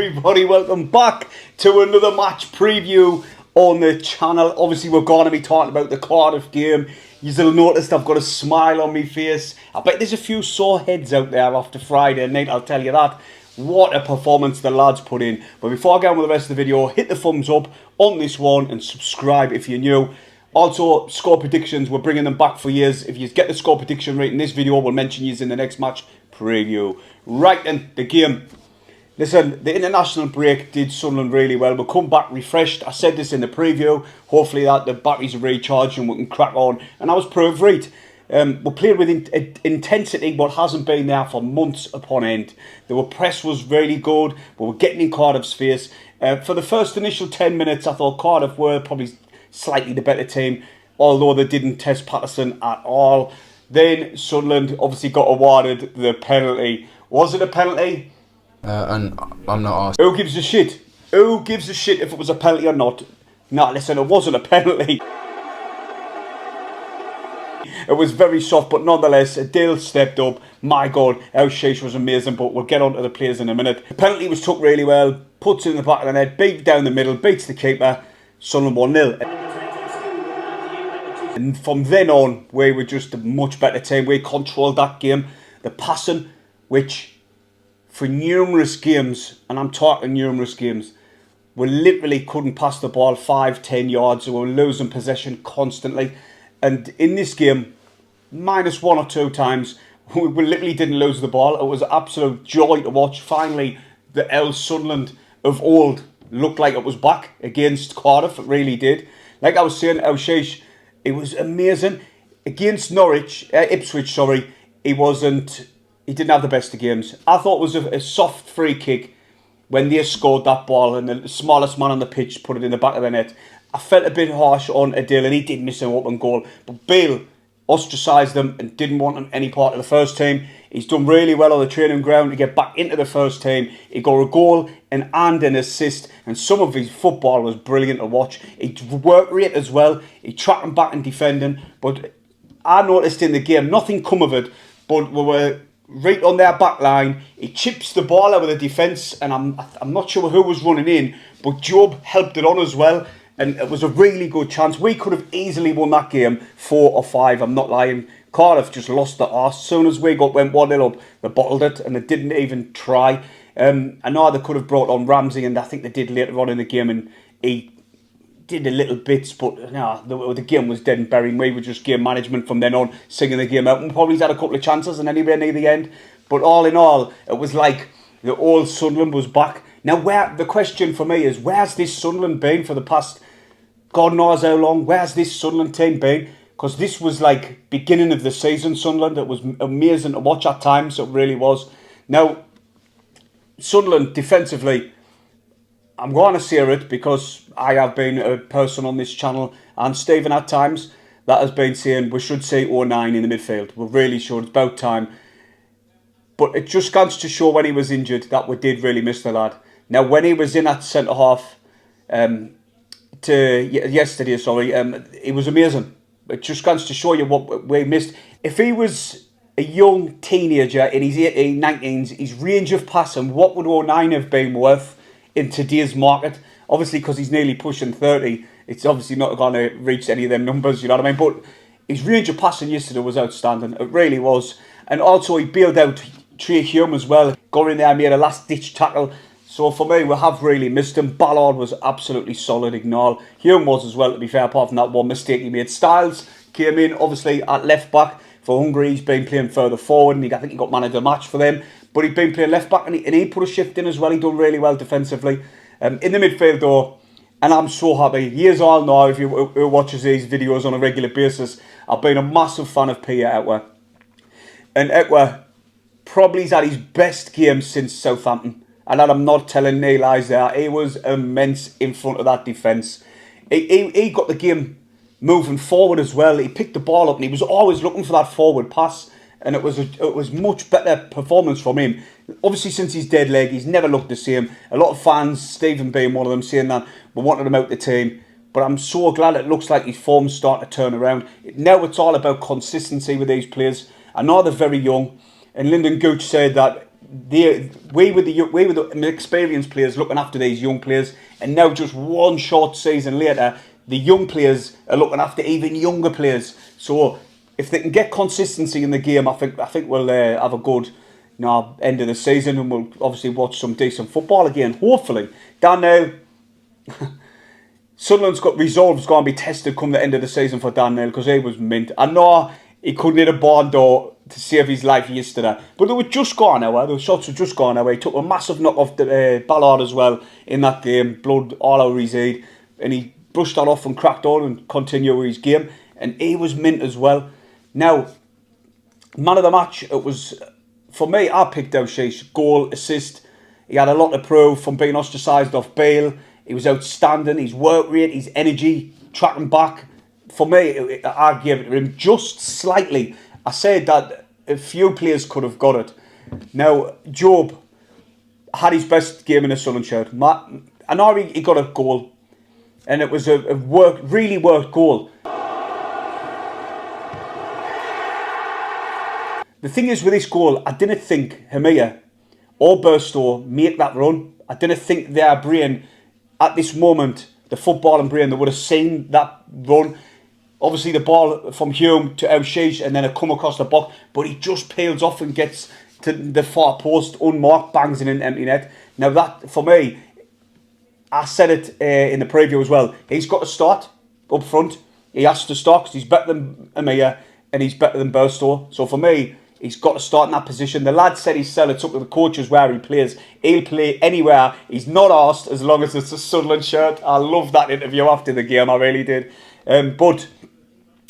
everybody, welcome back to another match preview on the channel. Obviously we're going to be talking about the Cardiff game. You'll notice I've got a smile on my face. I bet there's a few sore heads out there after Friday night, I'll tell you that. What a performance the lads put in. But before I get on with the rest of the video, hit the thumbs up on this one and subscribe if you're new. Also, score predictions, we're bringing them back for years. If you get the score prediction right in this video, we'll mention you in the next match preview. Right then, the game. Listen, the international break did Sunderland really well. We'll come back refreshed. I said this in the preview. Hopefully that the batteries are recharged and we can crack on. And I was proved right. We played with intensity, but hasn't been there for months upon end. The press was really good. We were getting in Cardiff's face. For the first initial 10 minutes, I thought Cardiff were probably slightly the better team, although they didn't test Patterson at all. Then Sunderland obviously got awarded the penalty. Was it a penalty? And I'm not asked. Who gives a shit? Who gives a shit if it was a penalty or not? Nah, listen, it wasn't a penalty. It was very soft, but nonetheless, Dale stepped up. My God, our Sheesh was amazing, but we'll get on to the players in a minute. The penalty was took really well, puts it in the back of the net, beat down the middle, beats the keeper. Sunderland 1-0. And from then on, we were just a much better team. We controlled that game. The passing, which for numerous games, and I'm talking numerous games, we literally couldn't pass the ball 5-10 yards. We were losing possession constantly. And in this game, minus one or two times, we literally didn't lose the ball. It was an absolute joy to watch. Finally, the El Sunderland of old looked like it was back against Cardiff. It really did. Like I was saying, El Sheesh, it was amazing. Against Ipswich, sorry, he didn't have the best of games. I thought it was a soft free kick when they scored that ball and the smallest man on the pitch put it in the back of the net. I felt a bit harsh on Adil and he did miss an open goal. But Bale ostracised him and didn't want him any part of the first team. He's done really well on the training ground to get back into the first team. He got a goal and an assist, and some of his football was brilliant to watch. He work rate as well. He tracked him back and defending. But I noticed in the game, nothing come of it, but we were right on their back line. He chips the ball out of the defence, and I'm not sure who was running in, but Job helped it on as well. And it was a really good chance. We could have easily won that game 4 or 5. I'm not lying. Cardiff just lost the arse. As soon as we went 1-0 up, they bottled it and they didn't even try. I know they could have brought on Ramsey, and I think they did later on in the game, and he did a little bits, but no, the game was dead and buried. We were just game management from then on, singing the game out, and probably had a couple of chances and anywhere near the end. But all in all, it was like the old Sunderland was back. Now, the question for me is, where's this Sunderland been for the past God knows how long? Where's this Sunderland team been? Because this was like beginning of the season, Sunderland. It was amazing to watch at times. It really was. Now, Sunderland defensively, I'm going to say it because I have been a person on this channel, and Stephen at times, that has been saying we should say 09 in the midfield. We really should. It's about time. But it just goes to show when he was injured that we did really miss the lad. Now, when he was in at centre half, yesterday, it was amazing. It just goes to show you what we missed. If he was a young teenager in his 18, 19s, his range of passing, what would 09 have been worth in today's market? Obviously, because he's nearly pushing 30, it's obviously not going to reach any of them numbers, you know what I mean? But his range of passing yesterday was outstanding. It really was. And also, he bailed out Trey Hume as well. Got in there, made a last-ditch tackle. So for me, we have really missed him. Ballard was absolutely solid, Ignal. Hume was as well, to be fair, apart from that one mistake he made. Styles came in, obviously, at left-back for Hungary. He's been playing further forward, and I think he got man of the match for them. But he'd been playing left-back, and he put a shift in as well. He done really well defensively. In the midfield, though, and I'm so happy. Years all now, if you who watches these videos on a regular basis, I've been a massive fan of Pierre Ekwa. And Ekwa probably has had his best game since Southampton. And I'm not telling no lies there. He was immense in front of that defence. He got the game moving forward as well. He picked the ball up and he was always looking for that forward pass. And it was much better performance from him. Obviously, since he's dead leg, he's never looked the same. A lot of fans, Stephen being one of them, saying that we wanted him out the team. But I'm so glad it looks like his form's starting to turn around. Now it's all about consistency with these players. I know they're very young. And Lyndon Gooch said that we were the experienced players looking after these young players, and now just one short season later, the young players are looking after even younger players. So if they can get consistency in the game, I think we'll have a good end of the season, and we'll obviously watch some decent football again. Hopefully, Dan Neil. Sunderland's got resolve's going to be tested come the end of the season for Dan Neil, because he was mint. I know he couldn't hit a barn door to save his life yesterday, but they were just gone our way. The shots were just gone our way. He took a massive knock off the Ballard as well in that game, blood all over his head, and he brushed that off and cracked on and continued with his game, and he was mint as well. Now, man of the match, it was, for me, I picked O'Shea. Goal, assist. He had a lot to prove from being ostracised off bail. He was outstanding. His work rate, his energy, tracking back. For me, I gave it to him just slightly. I said that a few players could have got it. Now, Job had his best game in a Sunderland shirt. I know he got a goal, and it was a really worked goal. The thing is with this goal, I didn't think Hamia or Burstow make that run. I didn't think their brain, at this moment, the footballing brain, they would have seen that run. Obviously, the ball from Hume to O'Shea, and then it come across the box, but he just peels off and gets to the far post, unmarked, bangs it in empty net. Now that, for me, I said it in the preview as well, he's got to start up front. He has to start because he's better than Amir and he's better than Burstow. So for me, he's got to start in that position. The lad said he's selling, it's up to the coaches where he plays. He'll play anywhere. He's not asked as long as it's a Sunderland shirt. I love that interview after the game. I really did. But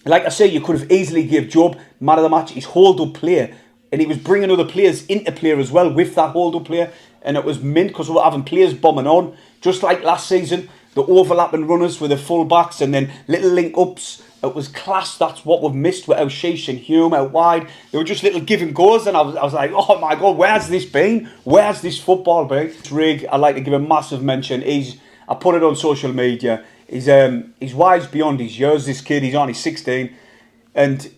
like I say, you could have easily give Job man of the match. His hold-up play. And he was bringing other players into play as well with that hold-up play. And it was mint because we were having players bombing on. Just like last season, the overlapping runners with the full-backs and then little link-ups. It was class. That's what we've missed with O'Shea and Hume out wide. They were just little give and goes, and I was like, oh my God, where's this been? Where's this football been? Rig, I'd like to give a massive mention. I put it on social media. He's wise beyond his years, this kid. He's only 16. And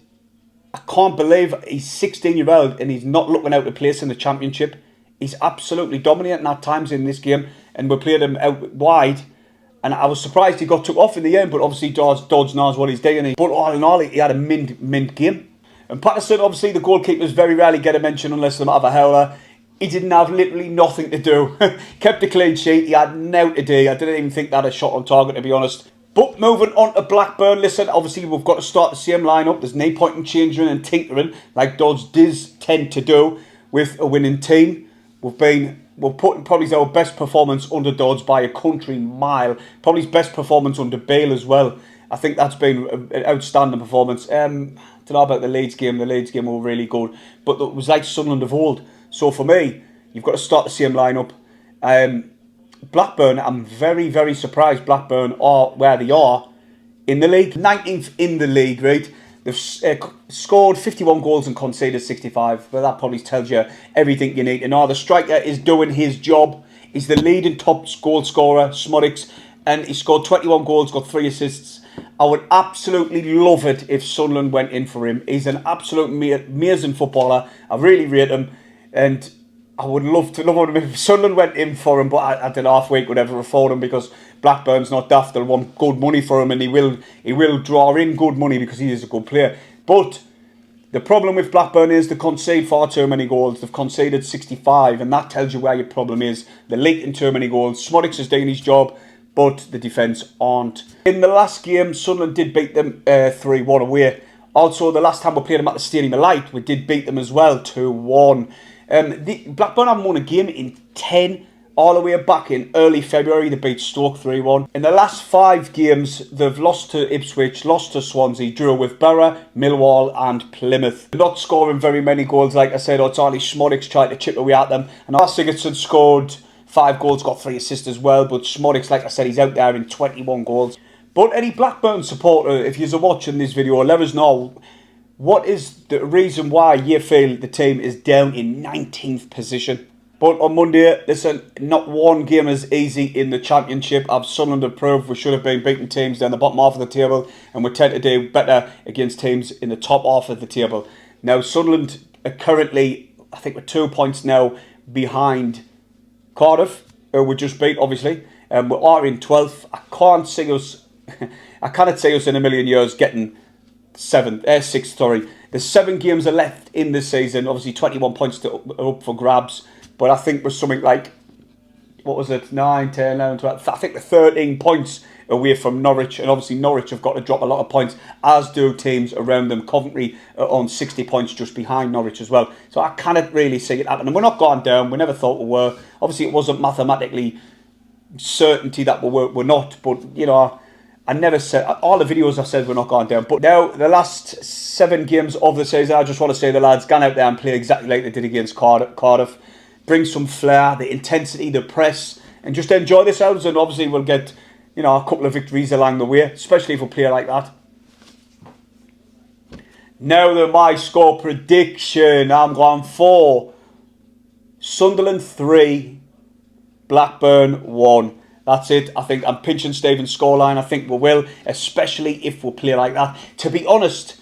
I can't believe he's 16-year-old and he's not looking out of place in the Championship. He's absolutely dominating at times in this game, and we played him out wide. And I was surprised he got took off in the end, but obviously Dodds knows what he's doing. But all in all, he had a mint game. And Patterson, obviously, the goalkeepers very rarely get a mention unless they have a howler. He didn't have literally nothing to do. Kept a clean sheet. He had no to do. I didn't even think that a shot on target, to be honest. But moving on to Blackburn, listen, obviously we've got to start the same lineup. There's no point in changing and tinkering like Dodds does tend to do with a winning team. We're putting probably our best performance under Dodds by a country mile. Probably his best performance under Bale as well. I think that's been an outstanding performance. I don't know about the Leeds game. The Leeds game were really good. But it was like Sunderland of old. So for me, you've got to start the same lineup. Blackburn, I'm very, very surprised Blackburn are where they are in the league. 19th in the league, right? They've scored 51 goals and conceded 65. But that probably tells you everything you need to know. The striker is doing his job. He's the leading top goal scorer, Smodics, and he scored 21 goals, got 3 assists. I would absolutely love it if Sunderland went in for him. He's an absolute amazing footballer. I really rate him, and I would love him if Sunderland went in for him, but I don't know, halfway could ever afford him because Blackburn's not daft. They'll want good money for him, and he will draw in good money because he is a good player. But the problem with Blackburn is they concede far too many goals. They've conceded 65, and that tells you where your problem is. They're leaking too many goals. Smodics is doing his job, but the defence aren't. In the last game, Sunderland did beat them 3-1 away. Also, the last time we played them at the Stadium of Light, we did beat them as well, 2-1. Blackburn haven't won a game in 10, all the way back in early February. They beat Stoke 3-1. In the last 5 games, they've lost to Ipswich, lost to Swansea, drew with Borough, Millwall and Plymouth. They're not scoring very many goals, like I said. It's only Smodics trying to chip away at them. And Sigurdsson scored 5 goals, got 3 assists as well. But Smodics, like I said, he's out there in 21 goals. But any Blackburn supporter, if you're watching this video, let us know what is the reason why you feel the team is down in 19th position. But on Monday, listen, not one game is easy in the Championship. I've Sunderland to prove we should have been beating teams down the bottom half of the table, and we tend to do better against teams in the top half of the table. Now, Sunderland are currently, I think, with 2 points now, behind Cardiff, who we just beat, obviously. We are in 12th. I can't see us. I cannot see us in a million years getting 6th. Sorry, there's 7 games are left in the season. Obviously, 21 points are up for grabs. But I think we're something like, what was it, 9, 10, 11, 12. I think we're 13 points away from Norwich, and obviously Norwich have got to drop a lot of points, as do teams around them. Coventry are on 60 points just behind Norwich as well. So I cannot really see it happening. We're not going down. We never thought we were. Obviously, it wasn't mathematically certainty that we're not, but you know, I never said, all the videos I've said we're not going down. But now, the last 7 games of the season, I just want to say the lads gone out there and play exactly like they did against Cardiff. Bring some flair, the intensity, the press, and just enjoy themselves. And obviously we'll get, you know, a couple of victories along the way, especially if we play like that. Now my score prediction. I'm going for Sunderland 3, Blackburn 1. That's it. I think I'm pinching Stephen's scoreline. I think we will, especially if we play like that. To be honest,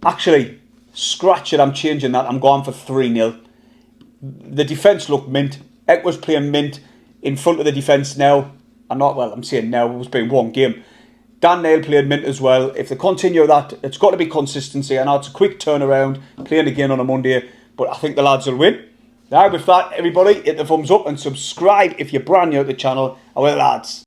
actually, scratch it. I'm changing that. I'm going for 3-0. The defence looked mint. Eck was playing mint in front of the defence now. I'm saying now, it was playing one game. Dan Neil played mint as well. If they continue that, it's got to be consistency. I know it's a quick turnaround, playing again on a Monday, but I think the lads will win. Now with that, everybody, hit the thumbs up and subscribe if you're brand new to the channel. Away lads.